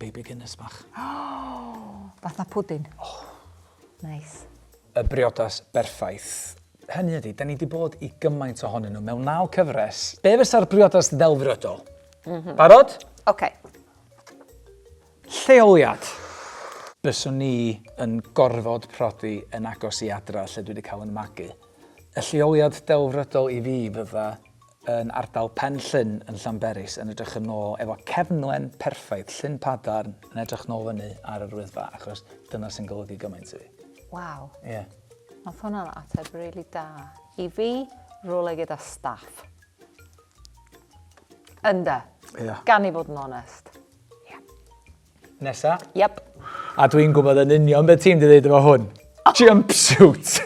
baby Guinness bach. Fath na pwdin. Nice. Y briodas berffaith. Hynny ydi, da ni wedi bod i gymaint ohonyn nhw mewn 9 cyfres. Be fysa'r briodas ddelfrydol? Barod? OK. Lleoliad. Byswn ni yn gorfod prodi yn agos i adra lle dwi wedi cael yn magu. Y lleoliad delfrydol i fi fydda yn ardal Pen Llyn yn Llanberis yn edrych yn ôl efo cefnlen perffaith, llyn padarn yn edrych nôl fyny ar yr Wyddfa, achos dyna sy'n golygu gymaint i fi. Waw. Ie. Nath hwnna'n ateb rili da. I fi, rwle gyda staff. Ynda. Ie. Gan i fod yn onest. Nesa? Yep. A dwi'n gwybod yn union beth ti'n dweud efo hwn. Jumpsuit.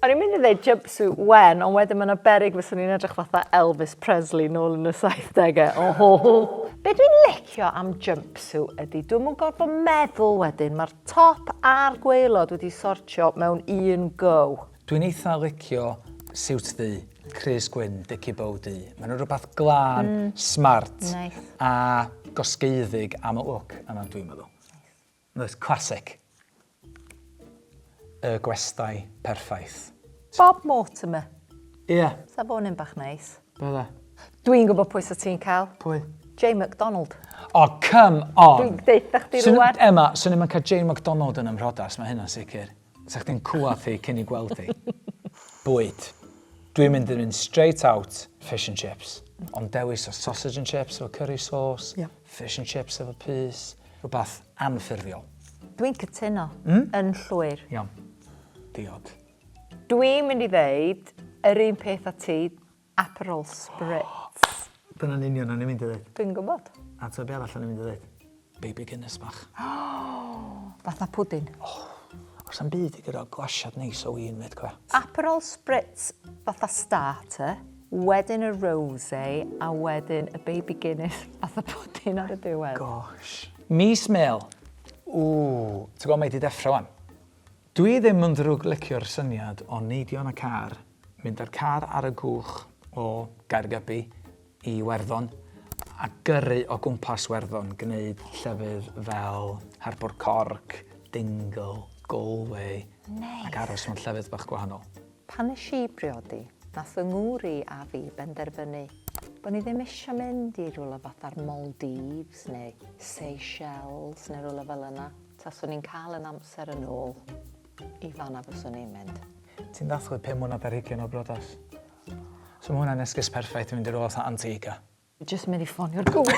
O'n i'n mynd i ddeud jumpsuit wen, ond wedyn mae'n berig fyswn ni'n edrych fatha Elvis Presley nôl yn y 70au. Be dwi'n licio am jumpsuit ydy, dwi'n mwyn gorfod meddwl wedyn, mae'r top a'r gwaelod wedi sortio mewn un go. Dwi'n eitha licio siwt ddi, Crys Gwyn, Dicky Bow di. Maen nhw rhywbeth glân, smart, a gosgeiddig am y look, yna dwi'n meddwl. Nice. Classic. Y gwestai perffaith. Bob Mortimer. Ie. Sa fo'n un bach neis. Bydda. Dwi'n gwybod pwy sa ti'n cael. Pwy? J McDonald. Oh, come on! Dwi'n deitha chdi rwan. Emma, swn i'n mynd cael J McDonald yn ymrhodas, mae hynna'n sicr. Sa chdi'n cwat i cyn i gweld i. Bwyd. Dwi'n mynd yn straight out fish and chips. Ond dewis o sausage and chips efo curry sauce, fish and chips efo pys, rhywbeth anffurfiol. Dwi'n cytuno yn llwyr. Iawn. Diod. Dwi'n mynd i ddeud yr un peth a ti, Aperol Spritz. Dyna'n union o'n i'n mynd i ddeud. Dwi'n gwybod. A ty be arall o'n i'n mynd i ddeud? Baby Guinness bach. Fath na pwdin. Os am byd i gyda glasiad neis o win fyd cwe. Aperol Spritz fatha starter, wedyn y rosé, a wedyn y baby Guinness fatha pwdin ar y diwedd. Gosh. Mis Mel. Ti'n gwybod mae di deffro wan? Dwi ddim yn ddrwg licio'r syniad o neidio yn y car, mynd â'r car ar y gwch o Gaergybi i Werddon, a gyrru o gwmpas Werddon, gwneud llefydd fel Harbwr Corc, Dingle, Galway, ac aros mewn llefydd bach gwahanol. Pan nes i briodi, nath fy ngwri a fi benderfynu bod ni ddim eisiau mynd i rhywle fatha'r Maldives neu Seychelles neu rhywle fel yna. Taswn ni'n cael yn amser yn ôl i fanna fyswn ni'n mynd. Ti'n dathlu 5 mlynedd ar 20 o briodas? So mae hwnna'n esgus perffaith i fynd i'r ôl Antigua. Just mynd i ffonio'r gŵr.